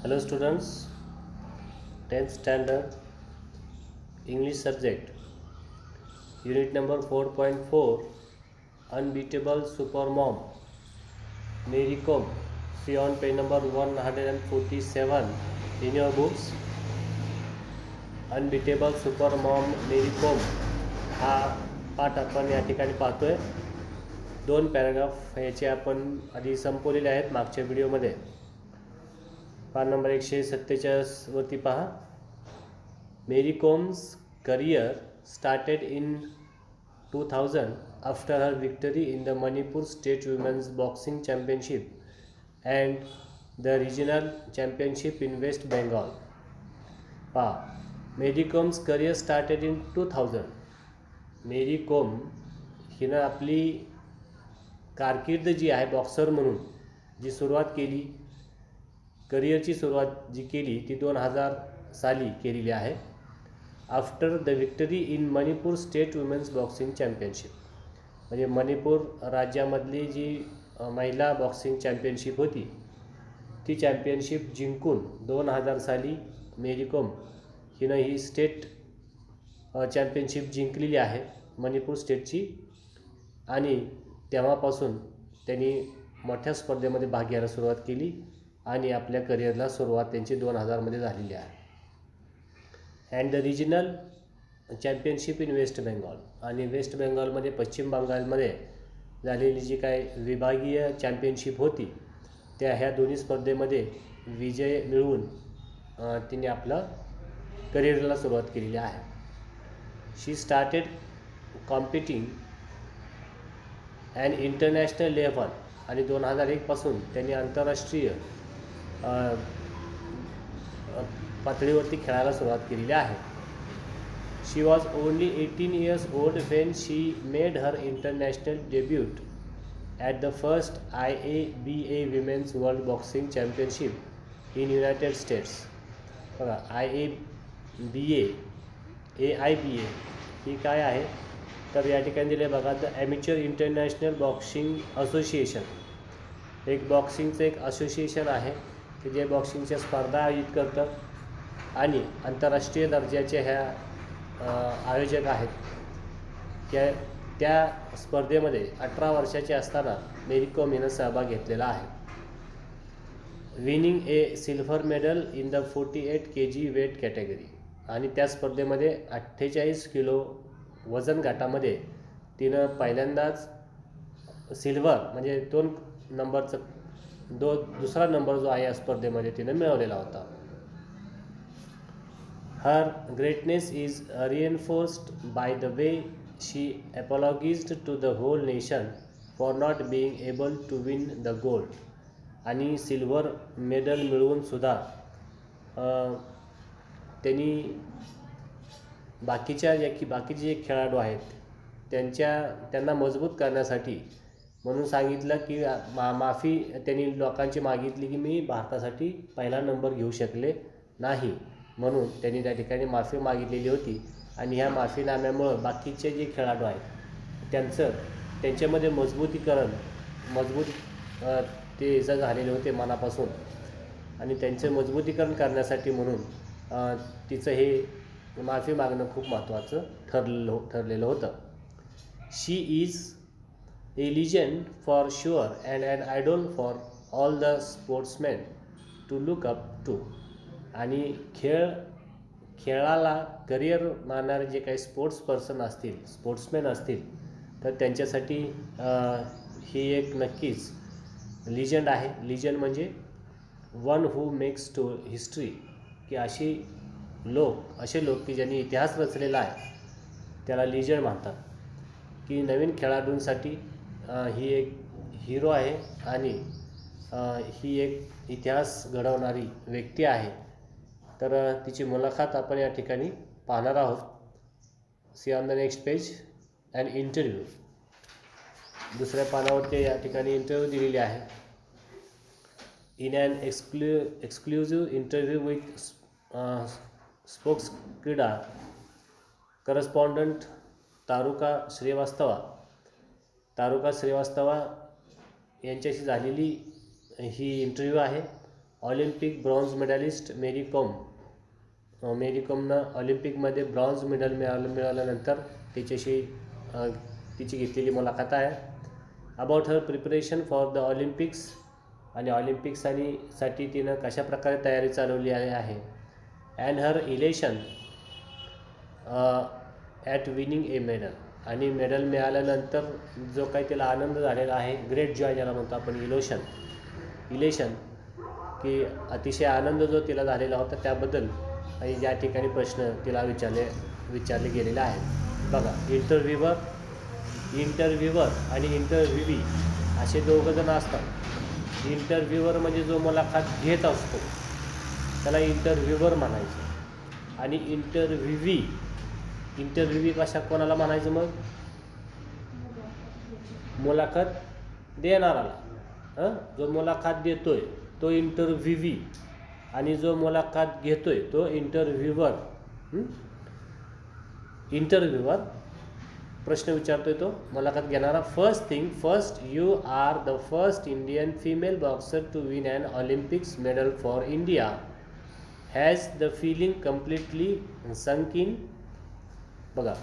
Hello students, 10th standard English subject, unit number 4.4, Unbeatable Supermom, Mary Kom. See on page number 147 in your books. Unbeatable supermom Mary Kom हा पाठ आपण या ठिकाणी पाहतोय. 2 paragraph याचे आपण आधी संपवलेले आहेत मागच्या व्हिडिओमध्ये. पाठ नंबर 147 वरती पहा. Mary Kom's career started in 2000 after her victory in the Manipur state women's boxing championship and the regional championship in waste Bengal. पहा, Mary Kom's career started in 2000. Mary Kom हिनं आपली कारकीर्द जी आहे बॉक्सर म्हणून जी सुरुवात केली, करिअरची सुरुवात जी केली ती 2000 साली केलेली आहे. After the victory in Manipur state women's boxing championship, म्हणजे मणिपूर राज्यामधली जी महिला बॉक्सिंग चॅम्पियनशिप होती ती चॅम्पियनशिप जिंकून 2000 साली मेरी कोम हिनं ही स्टेट चॅम्पियनशिप जिंकलेली आहे मणिपूर स्टेटची. आणि तेव्हापासून त्यांनी मोठ्या स्पर्धेमध्ये भाग घ्यायला सुरुवात केली आणि आपल्या करिअरला सुरुवात त्यांची 2000मध्ये झालेली आहे. And the regional championship in waste Bengal, आणि वेस्ट बेंगॉलमध्ये पश्चिम बंगालमध्ये झालेली जी काय विभागीय चॅम्पियनशिप होती त्या ह्या दोन्ही स्पर्धेमध्ये विजय मिळवून तिने आपलं करिअरला सुरुवात केलेली आहे. She started competing and international level, आणि 2001 पासून त्यांनी आंतरराष्ट्रीय पातळीवरती खेळायला सुरुवात केलेली आहे. शी was only 18 years old when she made her international debut at the first IABA Women's World Boxing Championship in United States. बघा, AIBA ही काय आहे तर या ठिकाणी दिले बघा, द ॲमेच्युअर इंटरनॅशनल बॉक्सिंग असोसिएशन. एक बॉक्सिंगचं एक असोसिएशन आहे की जे बॉक्सिंगच्या स्पर्धा आयोजित करतं आणि आंतरराष्ट्रीय दर्जाचे ह्या आयोजक आहेत. त्या स्पर्धेमध्ये 18 वर्षाचे असताना मेरी कोम हिनं सहभाग घेतलेला आहे. Winning a silver medal in the 48 kg weight category, आणि त्या स्पर्धेमध्ये 48 किलो वजन गटामध्ये तिनं पहिल्यांदाच सिल्व्हर म्हणजे 2 नंबरचा दुसरा नंबर जो आहे या स्पर्धेमध्ये तिनं मिळवलेला होता. Her greatness is reinforced by the way she apologised to the whole nation for not being able to win the gold. आणि सिल्वर मेडल मिळवून सुद्धा त्यांनी बाकीचे जे खेळाडू आहेत त्यांना मजबूत करण्यासाठी म्हणून सांगितलं की माफी त्यांनी लोकांची मागितली की मी भारतासाठी पहिला नंबर घेऊ शकले नाही, म्हणून त्यांनी त्या ठिकाणी माफी मागितलेली होती. आणि ह्या माफीनाम्यामुळं बाकीचे जे खेळाडू आहेत त्यांच्यामध्ये मजबूत ते झालेले होते मनापासून, आणि त्यांचे मजबूतीकरण करण्यासाठी म्हणून तिचं हे माफी मागणं खूप महत्त्वाचं ठरलेलं होतं. She is a legend for sure and an idol for all the sportsman to look up to. आणि खेळाला करिअर मानणारे जे काही स्पोर्ट्समॅन असतील तर त्यांच्यासाठी ही एक नक्कीच लिजंड आहे. लिजंड म्हणजे one who makes to history, की असे लोक की ज्यांनी इतिहास रचलेला आहे त्याला लिजंड म्हणतात. की नवीन खेळाडूंसाठी ही एक हिरो आहे आणि ही एक इतिहास घडवणारी व्यक्ती आहे. तर तिची मुलाखत आपण या ठिकाणी पाहणार आहोत. See on the next page and interview. दुसऱ्या पानावरती या ठिकाणी इंटरव्ह्यू दिलेली आहे. In an exclusive interview with sports क्रीडा करस्पॉन्डंट तारुका श्रीवास्तवा यांच्याशी झालेली ही इंटरव्ह्यू आहे. ऑलिम्पिक ब्रॉन्झ मेडलिस्ट मेरी कॉमनं ऑलिम्पिकमध्ये ब्रॉन्झ मेडल मिळाल्यानंतर तिची घेतलेली मुलाखत आहे. About her preparation for the Olympics, आणि ऑलिम्पिक्ससाठी तिनं कशा प्रकारे तयारी चालवली आहे. And her elation at winning a medal, आणि मेडल मिळाल्यानंतर जो काही तिला आनंद झालेला आहे, ग्रेट जॉय ज्याला म्हणतो आपण, इलेशन की अतिशय आनंद जो तिला झालेला होता त्याबद्दल आणि या ठिकाणी प्रश्न तिला विचारले गेलेले आहेत. बघा, इंटरव्ह्यूवर आणि इंटरव्ह्यूवी असे दोघं जण असतात. इंटरव्ह्यूवर म्हणजे जो मुलाखत घेत असतो त्याला इंटरव्ह्यूवर म्हणायचं, आणि इंटरव्ह्यूवी कोणाला म्हणायचं मग? मुलाखत देणाराला. जो मुलाखत देतोय तो इंटरव्ह्यूवी, आणि जो मुलाखत घेतोय तो इंटरव्ह्यूवर प्रश्न विचारतोय तो मुलाखत घेणारा. First you are the first Indian female boxer to win an Olympics medal for India. Has the feeling completely sunk in. बघा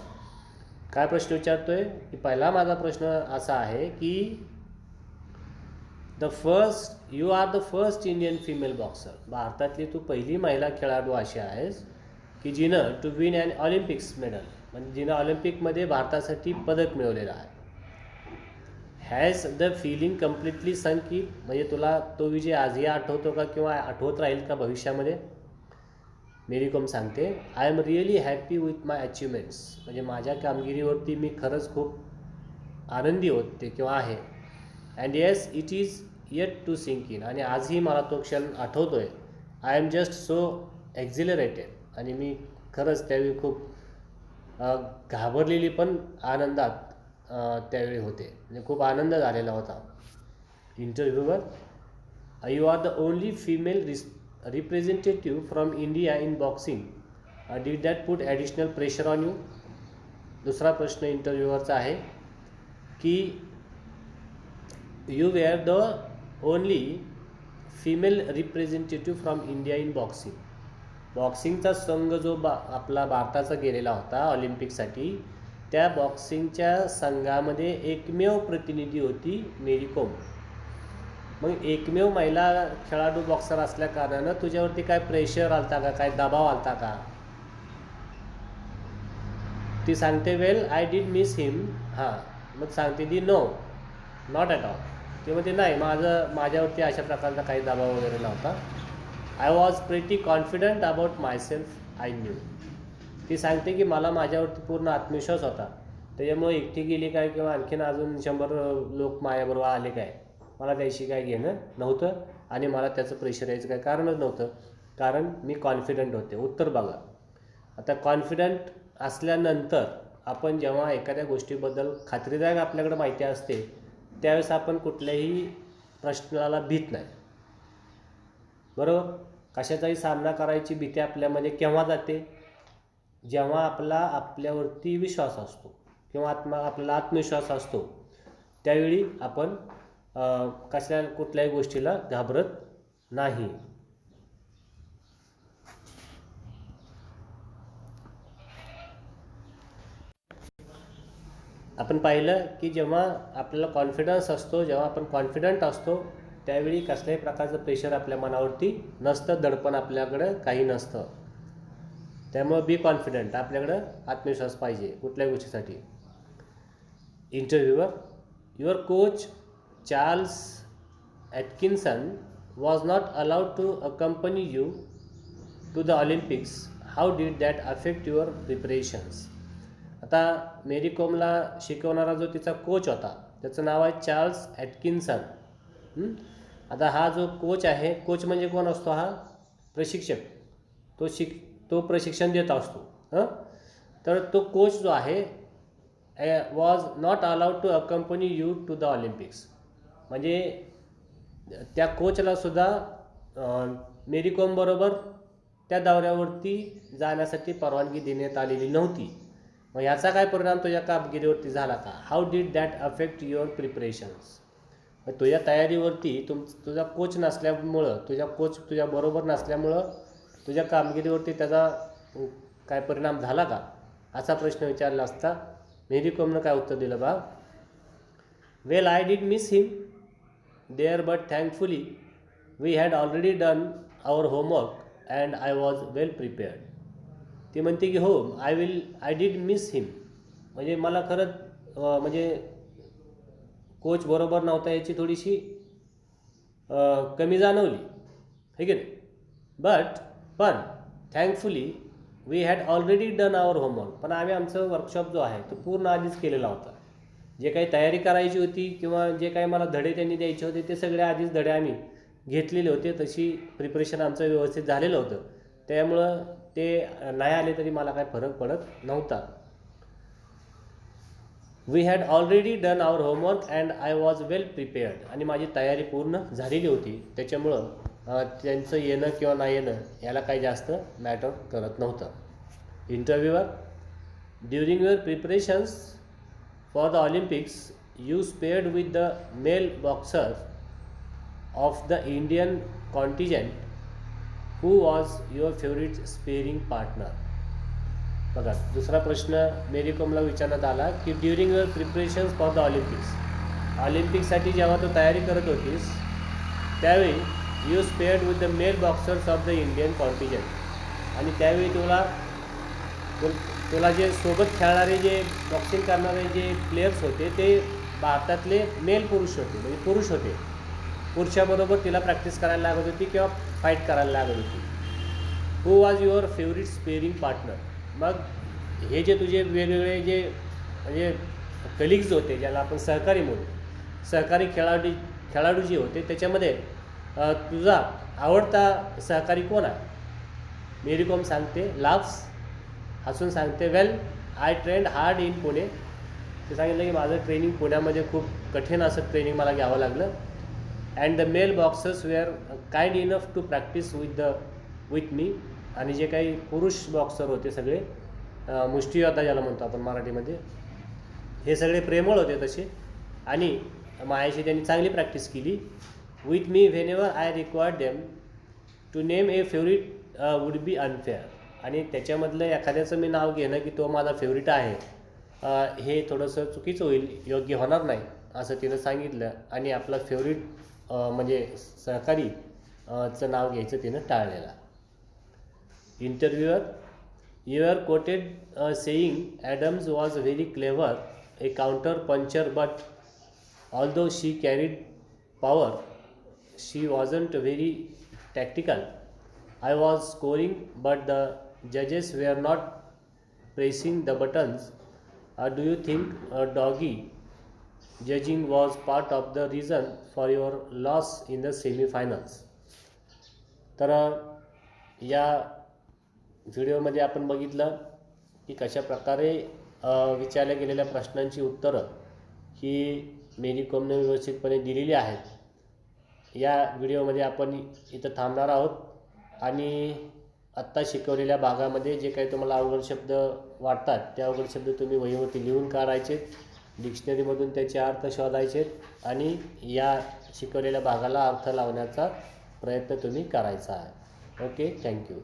काय प्रश्न विचारतोय की पहिला माझा प्रश्न असा आहे की you are the first Indian female boxer, भारतातली तू पहिली महिला खेळाडू अशी आहेस की जिनं to win an Olympics medal, म्हणजे जिनं ऑलिम्पिकमध्ये भारतासाठी पदक मिळवलेलं आहे. Has the feeling completely sunk in, म्हणजे तुला तो विजय आजही आठवतो का किंवा आठवत राहील का भविष्यामध्ये? मेरी कॉम सांगते, I am really happy with my achievements, म्हणजे माझ्या कामगिरीवरती मी खरंच खूप आनंदी होते किंवा आहे. And yes it is yet to sink in, आणि आजही मला तो क्षण आठवतो आहे. I am just so exhilarated, आणि मी खरंच त्यावेळी खूप घाबरलेली पण आनंदात त्यावेळी होते, म्हणजे खूप आनंद झालेला होता. Interviewer, you are the only female representative from India in boxing, did that put additional pressure on you. दुसरा प्रश्न इंटरव्ह्यूवरचा आहे की you were the only female representative from India in boxing. बॉक्सिंगचा संघ जो आपला भारताचा गेलेला होता ऑलिम्पिकसाठी, त्या बॉक्सिंगच्या संघामध्ये एकमेव प्रतिनिधी होती मेरी कॉम. मग एकमेव महिला खेळाडू बॉक्सर असल्या कारणानं तुझ्यावरती काय प्रेशर आलता का, काय दबाव आलता का? ती सांगते, वेल आय डिड मिस हिम. मग सांगते ती, नो नॉट ॲट ऑल. ते म्हणते नाही, माझ्यावरती अशा प्रकारचा काही दबाव वगैरे नव्हता. I was pretty confident about myself, I new. ती सांगते की मला माझ्यावरती पूर्ण आत्मविश्वास होता, त्याच्यामुळे एकटी गेली काय किंवा आणखीन अजून 100 लोक माझ्याबरोबर आले काय, मला त्याशी काय घेणं नव्हतं, आणि मला त्याचं प्रेशर यायचं काय कारणच नव्हतं, कारण मी कॉन्फिडंट होते. उत्तर बघा. आता कॉन्फिडंट असल्यानंतर आपण जेव्हा एखाद्या गोष्टीबद्दल खात्रीदायक आपल्याकडे माहिती असते त्यावेळेस आपण कुठल्याही प्रश्नाला भीत नाही, बरोबर. कशाचाही सामना करायची भीती आपल्यामध्ये केव्हा जाते? जेव्हा आपल्यावरती विश्वास असतो किंवा आपल्याला आत्मविश्वास असतो, त्यावेळी आपण कुठल्याही गोष्टीला घाबरत नाही. आपण पाहिलं की जेव्हा आपल्याला कॉन्फिडन्स असतो, जेव्हा आपण कॉन्फिडंट असतो, त्यावेळी कसल्याही प्रकारचं प्रेशर आपल्या मनावरती नसतं, दडपण आपल्याकडं काही नसतं. त्यामुळे बी कॉन्फिडंट, आपल्याकडं आत्मविश्वास पाहिजे कुठल्याही गोष्टीसाठी. Interviewer, your coach Charles Atkinson was not allowed to accompany you to the Olympics, how did that affect your preparations. आता मेरी कॉमला शिकवणारा जो तिचा कोच होता त्याचं नाव आहे चार्ल्स ॲटकिन्सन. आता हा जो कोच आहे, कोच म्हणजे कोण असतो? हा प्रशिक्षक. तो प्रशिक्षण देत असतो. तर तो कोच जो आहे was not allowed to accompany you to the Olympics, म्हणजे त्या कोचला सुद्धा मेरी कॉम बरोबर त्या दौऱ्यावरती जाण्यासाठी परवानगी देण्यात आलेली नव्हती. मग याचा काय परिणाम तुझ्या कामगिरीवरती झाला का? How did that affect your preparations. तुझ्या तयारीवरती तुझा कोच नसल्यामुळं, तुझ्या कोच तुझ्याबरोबर नसल्यामुळं तुझ्या कामगिरीवरती त्याचा काय परिणाम झाला का, असा प्रश्न विचारला असता मेरी कोमनं काय उत्तर दिलं बा, well I did miss him there but thankfully we had already done our homework and I was well prepared. ती म्हणते की हो आय डिड मिस हिम, म्हणजे मला खरंच म्हणजे कोच बरोबर नव्हता याची थोडीशी कमी जाणवली, हे की नाही. पण thankfully we had already done our homework, पण आम्ही आमचं वर्कशॉप जो आहे तो पूर्ण आधीच केलेला होता. जे काही तयारी करायची होती किंवा जे काही मला धडे त्यांनी द्यायचे होते ते सगळे आधीच धडे आम्ही घेतलेले होते. तशी प्रिपरेशन आमचं व्यवस्थित झालेलं होतं, त्यामुळं ते नाही आले तरी मला काय फरक पडत नव्हता. We had already done our homework and I was well prepared, आणि माझी तयारी पूर्ण झालेली होती, त्याच्यामुळं त्यांचं येणं किंवा नाही येणं याला काही जास्त मॅटर करत नव्हतं. Interviewer, during your preparations for the Olympics you sparred with the male boxers of the Indian contingent, who was your favourite sparring partner. बघा, दुसरा प्रश्न मेरी कोमला विचारण्यात आला की during your preparations for the ऑलिम्पिक्ससाठी जेव्हा तू तयारी करत होतीस त्यावेळी you sparred with the male boxers of the Indian contingent, आणि त्यावेळी तुला जे सोबत खेळणारे जे बॉक्सिंग करणारे जे प्लेयर्स होते ते भारतातले मेल पुरुष होते, म्हणजे पुरुष होते. पुरुषाबरोबर तिला प्रॅक्टिस करायला लागत होती किंवा फाईट करायला लागत होती. Who was your favourite sparring partner. मग हे जे तुझे वेगवेगळे जे म्हणजे कलिग्स होते, ज्याला आपण सहकारी म्हणू, सहकारी खेळाडू जे होते त्याच्यामध्ये तुझा आवडता सहकारी कोण आहे. मेरी कोम सांगते, लाव्स, हसून सांगते, well I trend hard in Pune. ते सांगितलं की माझं ट्रेनिंग पुण्यामध्ये खूप कठीण असं ट्रेनिंग मला घ्यावं लागलं. And the male boxers were kind enough to practise with me, आणि जे काही पुरुष बॉक्सर होते सगळे मुष्टियोद्धा ज्याला म्हणतो आपण मराठीमध्ये, हे सगळे प्रेमळ होते तसे, आणि माझ्याशी त्यांनी चांगली प्रॅक्टिस केली. With me whenever I required them to name a favourite would be unfair. आणि त्याच्यामधलं एखाद्याचं मी नाव घेणं की तो माझा फेवरेट आहे हे थोडंसं चुकीचं होईल, योग्य होणार नाही असं तिनं सांगितलं, आणि आपला फेवरेट म्हणजे सहकारी चं नाव घ्यायचं तिनं टाळलेलं. Interviewer, you are quoted saying Adams was very clever, a counter puncher, but although she carried power she wasn't very tactical. I was scoring but the जजेस were not pressing the buttons. Do you think dodgy judging was part of the reason for your loss in the semifinals. तर या व्हिडिओमध्ये आपण बघितलं की कशा प्रकारे विचारल्या गेलेल्या प्रश्नांची उत्तरं ही मेरी कोमने व्यवस्थितपणे दिलेली आहेत. या व्हिडिओमध्ये आपण इथं थांबणार आहोत, आणि आत्ता शिकवलेल्या भागामध्ये जे काही तुम्हाला अवघड शब्द वाटतात ते अवघड शब्द तुम्ही वहीवरती लिहून काढायचे, डिक्शनरीमधून त्याचे अर्थ शोधायचे, आणि या शिकवलेल्या भागाला अर्थ लावण्याचा प्रयत्न तुम्ही करायचा आहे. Okay, thank you.